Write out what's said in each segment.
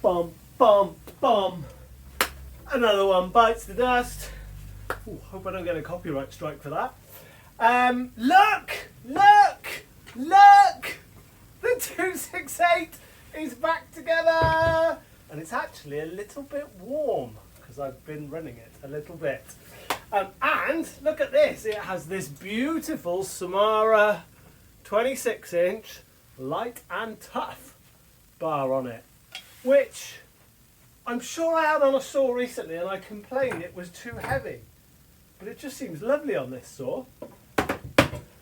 Bum, bum, bum. Another one bites the dust. Ooh, hope I don't get a copyright strike for that. Look! The 268 is back together! And it's actually a little bit warm because I've been running it a little bit. And look at this, it has this beautiful Samara 26-inch light and tough bar on it, which I'm sure I had on a saw recently and I complained it was too heavy, but it just seems lovely on this saw.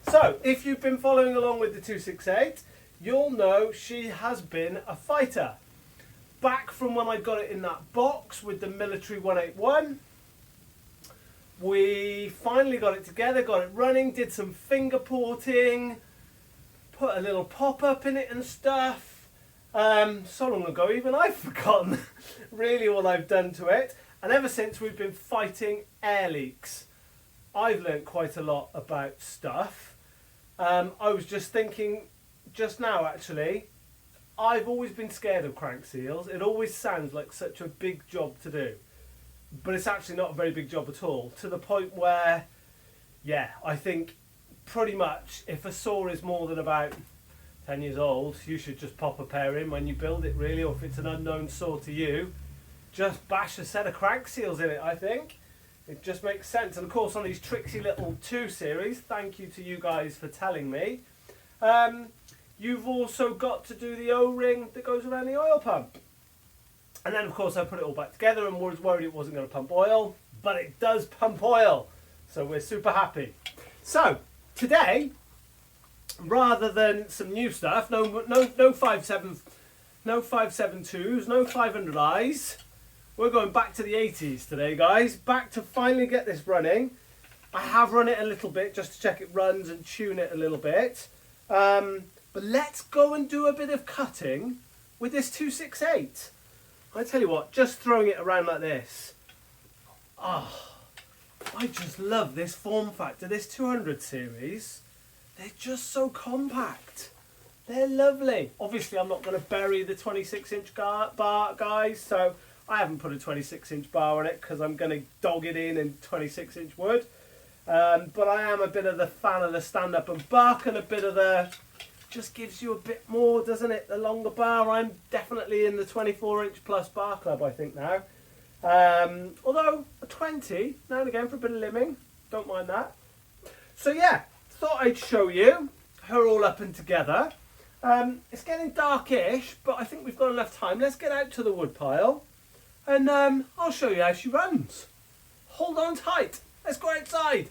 So if you've been following along with the 268, you'll know she has been a fighter. Back from when I got it in that box with the military 181, we finally got it together, got it running, did some finger porting, put a little pop-up in it and stuff. So long ago, even I've forgotten really what I've done to it. And ever since, we've been fighting air leaks. I've learnt quite a lot about stuff. I was just thinking just now, actually, I've always been scared of crank seals. It always sounds like such a big job to do. But it's actually not a very big job at all, to the point where, yeah, I think pretty much if a saw is more than about 10 years old, you should just pop a pair in when you build it, really, or if it's an unknown saw to you, just bash a set of crank seals in it, I think. It just makes sense. And of course, on these tricksy little 2 series, thank you to you guys for telling me, you've also got to do the O-ring that goes around the oil pump. And then of course I put it all back together and was worried it wasn't going to pump oil, but it does pump oil. So we're super happy. So today, rather than some new stuff, no 572s, no 500Is, we're going back to the 80s today, guys. Back to finally get this running. I have run it a little bit just to check it runs and tune it a little bit. But let's go and do a bit of cutting with this 268. I tell you what, just throwing it around like this. Oh, I just love this form factor. This 200 series, they're just so compact. They're lovely. Obviously, I'm not going to bury the 26-inch bar, guys, so I haven't put a 26-inch bar on it because I'm going to dog it in 26-inch wood. But I am a bit of the fan of the stand-up and buck, and a bit of the... just gives you a bit more, doesn't it? The longer bar. I'm definitely in the 24-inch plus bar club, I think, now. Although a 20 now and again for a bit of limbing, don't mind that. So yeah, thought I'd show you her all up and together. It's getting darkish, but I think we've got enough time. Let's get out to the wood pile and I'll show you how she runs. Hold on tight. Let's go outside.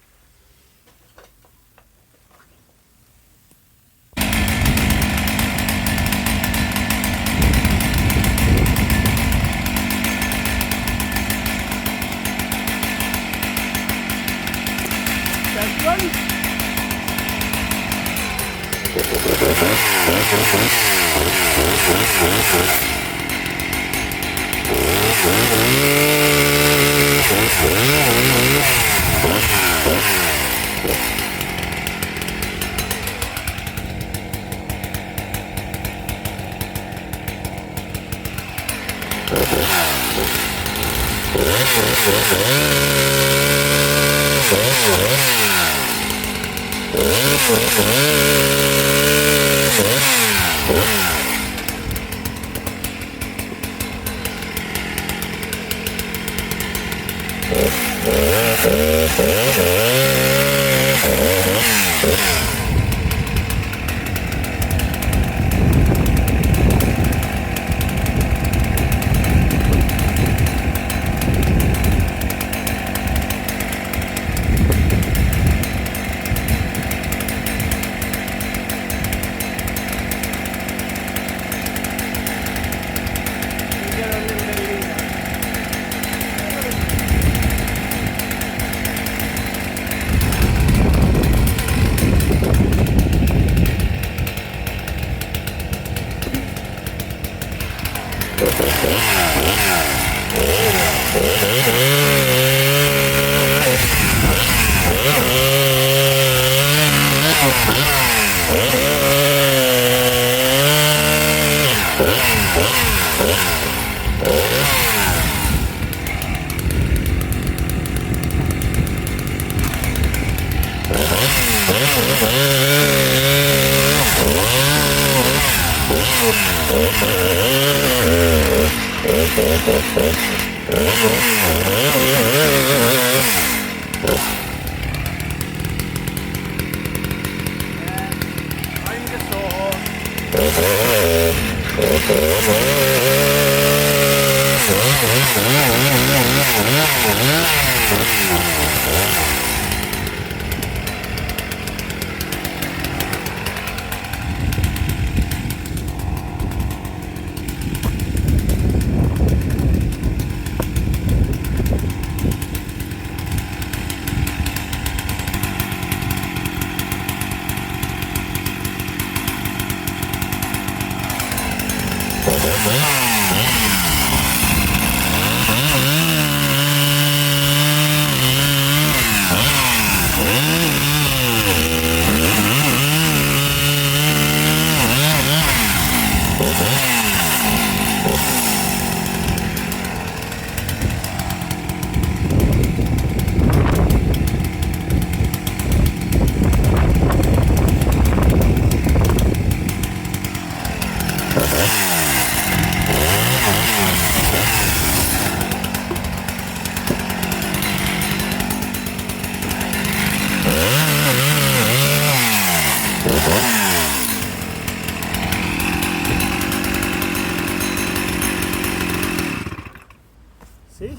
See?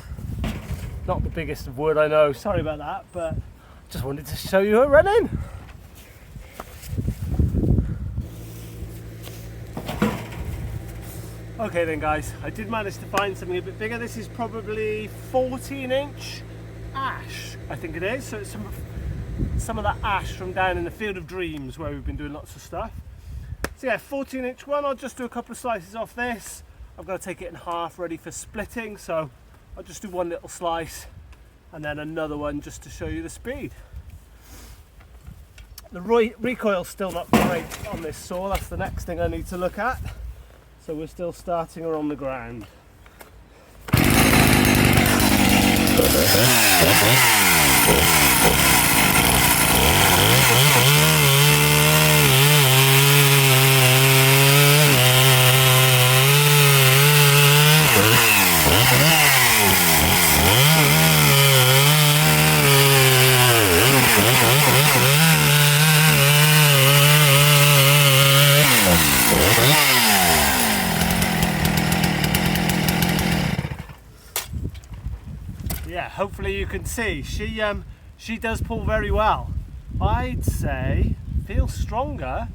Not the biggest of wood, I know, sorry about that, but just wanted to show you it running. Okay then guys, I did manage to find something a bit bigger. This is probably 14-inch ash, I think it is. So it's some of that ash from down in the Field of Dreams where we've been doing lots of stuff. So yeah, 14-inch one. I'll just do a couple of slices off this. I've got to take it in half ready for splitting, so I'll just do one little slice and then another one just to show you the speed. The recoil's still not great on this saw. That's the next thing I need to look at. So we're still starting her on the ground. Yeah, hopefully you can see she does pull very well. I'd say feels stronger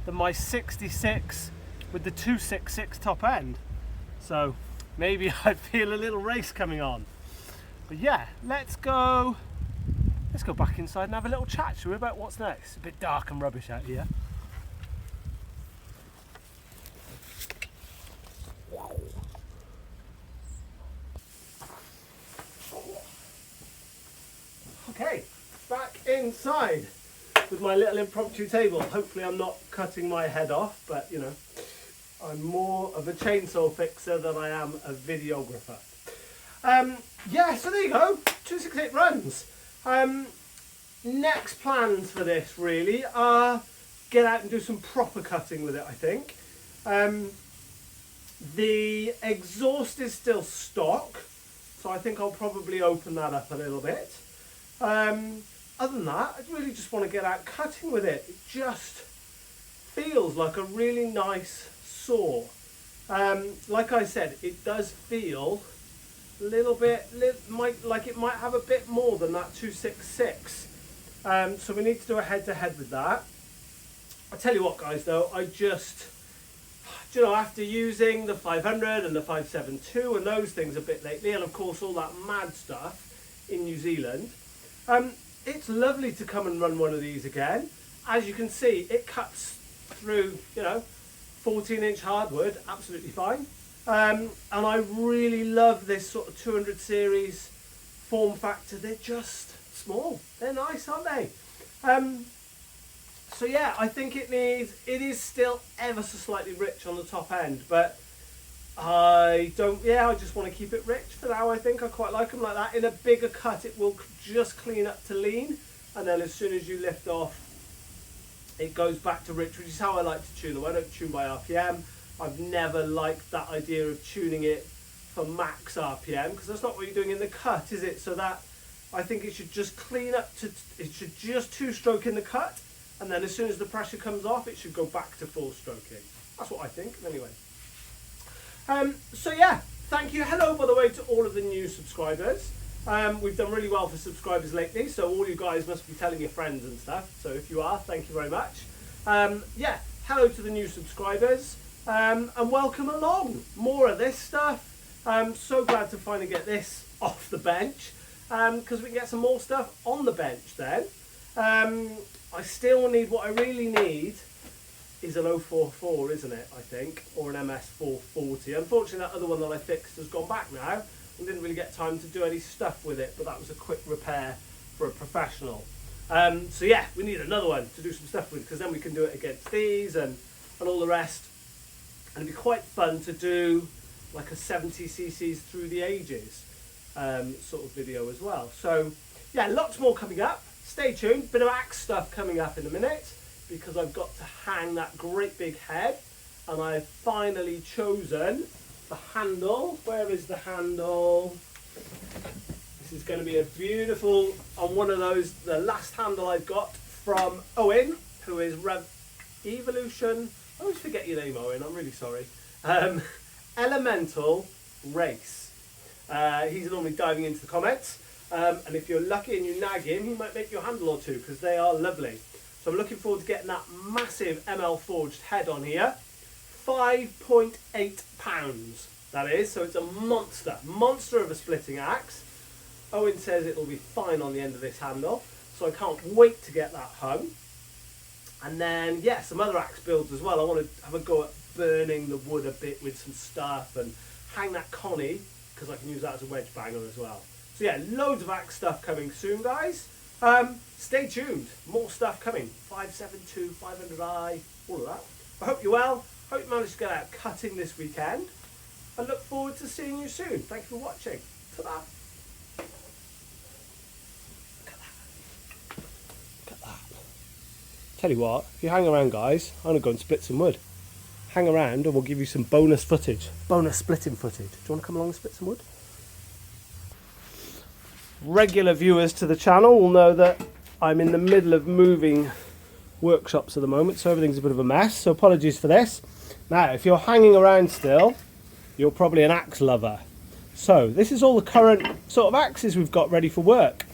than my 66 with the 266 top end, so maybe I feel a little race coming on. But yeah, let's go back inside and have a little chat, shall we, about what's next. It's a bit dark and rubbish out here. Okay, back inside with my little impromptu table. Hopefully I'm not cutting my head off, but you know, I'm more of a chainsaw fixer than I am a videographer. Yeah, so there you go, 268 runs. Next plans for this really are get out and do some proper cutting with it, I think. The exhaust is still stock, so I think I'll probably open that up a little bit. Other than that, I really just want to get out cutting with it. It just feels like a really nice saw. Like I said, it does feel a little bit, like it might have a bit more than that 266. So we need to do a head-to-head with that. I tell you what guys though, I just, you know, after using the 500 and the 572 and those things a bit lately, and of course all that mad stuff in New Zealand, it's lovely to come and run one of these again. As you can see, it cuts through, you know, 14-inch hardwood absolutely fine. And I really love this sort of 200 series form factor. They're just small. They're nice, aren't they? So yeah, I think it is still ever so slightly rich on the top end, but I just want to keep it rich for now. I think I quite like them like that. In a bigger cut, it will just clean up to lean, and then as soon as you lift off, it goes back to rich, which is how I like to tune them. I don't tune by RPM. I've never liked that idea of tuning it for max RPM, because that's not what you're doing in the cut, is it? So that, I think it should just clean up to, it should just two-stroke in the cut, and then as soon as the pressure comes off, it should go back to full stroking. That's what I think, anyway. So yeah, thank you. Hello, by the way, to all of the new subscribers. We've done really well for subscribers lately, so all you guys must be telling your friends and stuff. So if you are, thank you very much. Yeah, hello to the new subscribers, and welcome along. More of this stuff. I'm so glad to finally get this off the bench, because we can get some more stuff on the bench then. I still need, what I really need is an 044, isn't it, I think, or an MS440. Unfortunately, that other one that I fixed has gone back now. I didn't really get time to do any stuff with it, but that was a quick repair for a professional. So yeah, we need another one to do some stuff with, because then we can do it against these and all the rest. And it'd be quite fun to do like a 70ccs through the ages sort of video as well. So yeah, lots more coming up. Stay tuned. Bit of axe stuff coming up in a minute, because I've got to hang that great big head, and I've finally chosen the handle. Where is the handle? This is going to be a beautiful, on one of those, the last handle I've got from Owen, who is Evolution. I always forget your name, Owen, I'm really sorry. Elemental Race. He's normally diving into the comments, and if you're lucky and you nag him, he might make you a handle or two, because they are lovely. So I'm looking forward to getting that massive ML forged head on here. 5.8 pounds, that is, so it's a monster of a splitting axe. Owen says it will be fine on the end of this handle, so I can't wait to get that hung. And then, yeah, some other axe builds as well. I want to have a go at burning the wood a bit with some stuff and hang that connie, because I can use that as a wedge banger as well. So yeah, loads of axe stuff coming soon, guys. Stay tuned, more stuff coming. 572, 500i, all of that. I hope you're well. Hope you managed to get out cutting this weekend. I look forward to seeing you soon. Thank you for watching. Ta-da. Look at that. Look at that. Tell you what, if you hang around, guys, I'm going to go and split some wood. Hang around and we'll give you some bonus footage. Bonus splitting footage. Do you want to come along and split some wood? Regular viewers to the channel will know that I'm in the middle of moving workshops at the moment, so everything's a bit of a mess, so apologies for this. Now, if you're hanging around still, you're probably an axe lover. So this is all the current sort of axes we've got ready for work.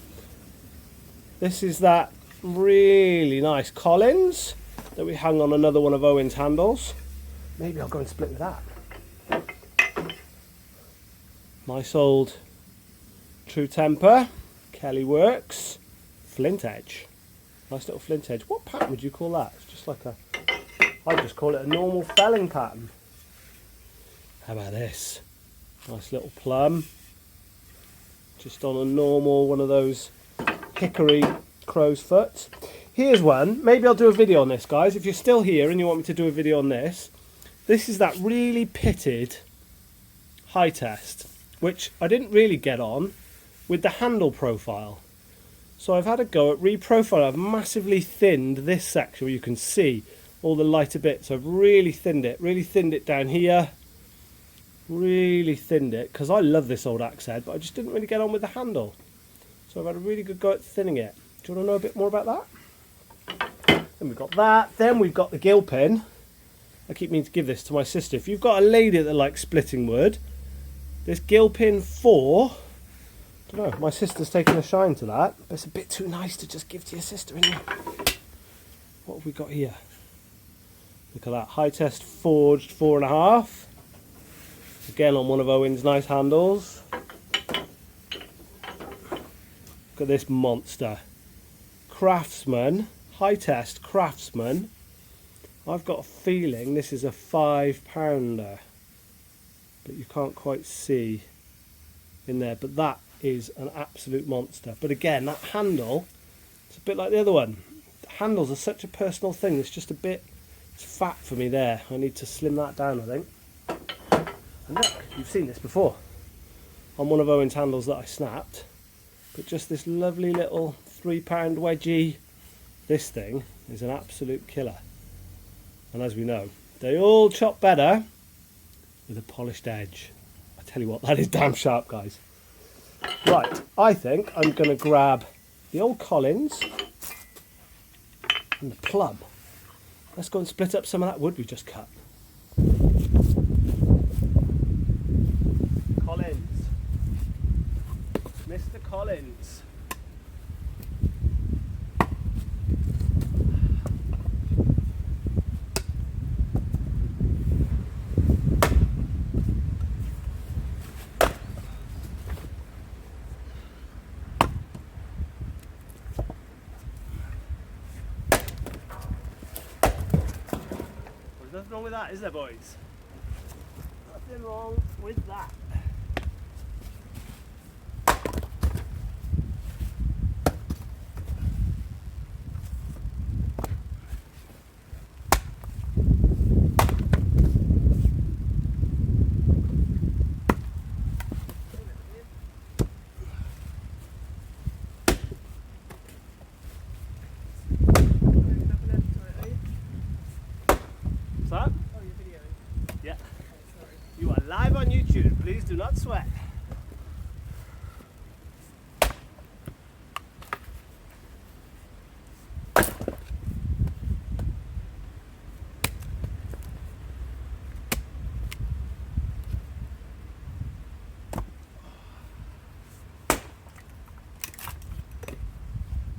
This is that really nice Collins that we hung on another one of Owen's handles. Maybe I'll go and split with that. Nice old True Temper, Kelly Works, flint edge. Nice little flint edge. What pattern would you call that? It's just like a, I'd just call it a normal felling pattern. How about this? Nice little plum. Just on a normal one of those hickory crow's foot. Here's one. Maybe I'll do a video on this, guys. If you're still here and you want me to do a video on this, this is that really pitted high test, which I didn't really get on with the handle profile. So I've had a go at reprofiling. I've massively thinned this section where you can see all the lighter bits. I've really thinned it down here. Really thinned it, because I love this old axe head, but I just didn't really get on with the handle. So I've had a really good go at thinning it. Do you want to know a bit more about that? Then we've got that. Then we've got the gill pin. I keep meaning to give this to my sister. If you've got a lady that likes splitting wood, this gill pin 4, I don't know, my sister's taken a shine to that, but it's a bit too nice to just give to your sister, isn't it? What have we got here? Look at that, high test forged 4.5. Again on one of Owen's nice handles. Look at this monster. Craftsman, high test Craftsman. I've got a feeling this is a 5-pounder, but you can't quite see in there, but that is an absolute monster. But again, that handle, it's a bit like the other one. The handles are such a personal thing. It's just a bit, it's fat for me there. I need to slim that down, I think. And look, you've seen this before on one of Owen's handles that I snapped, but just this lovely little 3-pound wedgie. This thing is an absolute killer, and as we know, they all chop better with a polished edge. I tell you what, that is damn sharp, guys. Right, I think I'm going to grab the old Collins and the plum. Let's go and split up some of that wood we just cut. Collins. Mr. Collins. There's nothing wrong with that, is there, boys? Nothing wrong with that. What's that? Oh, you're videoing? Yeah. Oh, sorry. You are live on YouTube. Please do not sweat.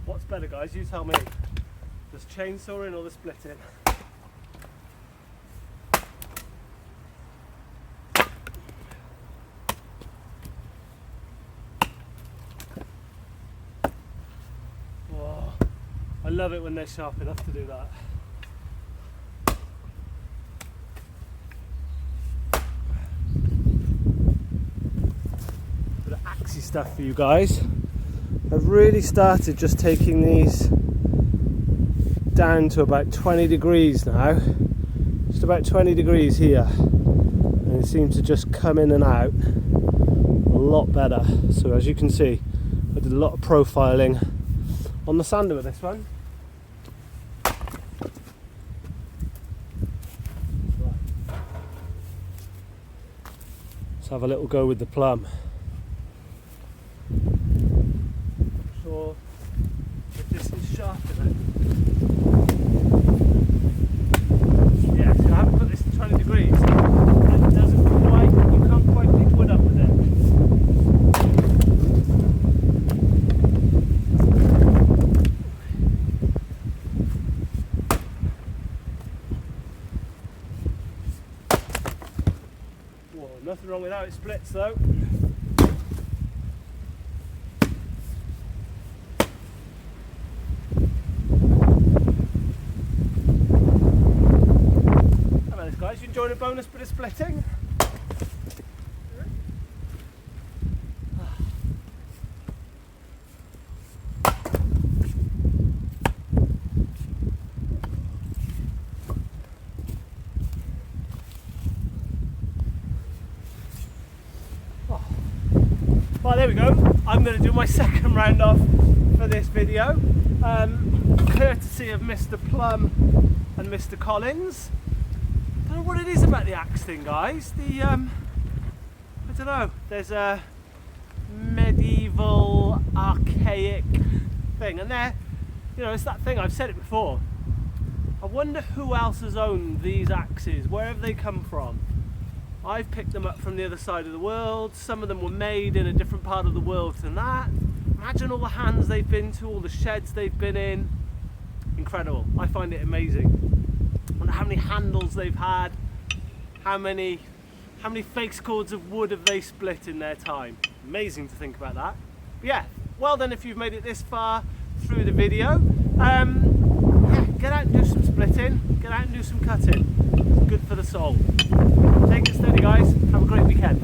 What's better, guys? You tell me. Does chainsawing or the splitting? I love it when they're sharp enough to do that. Bit of axey stuff for you guys. I've really started just taking these down to about 20 degrees now. Just about 20 degrees here. And it seems to just come in and out a lot better. So as you can see, I did a lot of profiling on the sander with this one. Let's have a little go with the plum. Not sure if this is sharp enough. Yeah, so I haven't put this to 20 degrees. It doesn't quite, you can't quite pick wood up with it. Nothing wrong with how it splits though. How about this, guys? You enjoying a bonus bit of splitting? Well, there we go. I'm going to do my second round off for this video, courtesy of Mr. Plum and Mr. Collins. I don't know what it is about the axe thing, guys. I don't know. There's a medieval, archaic thing, and there, you know, it's that thing. I've said it before. I wonder who else has owned these axes. Where have they come from? I've picked them up from the other side of the world. Some of them were made in a different part of the world than that. Imagine all the hands they've been to, all the sheds they've been in. Incredible. I find it amazing. I wonder how many handles they've had. How many fakes cords of wood have they split in their time? Amazing to think about that. But yeah, well done if you've made it this far through the video. Yeah, get out and do some splitting. Get out and do some cutting. It's good for the soul. Take it steady, guys. Have a great weekend.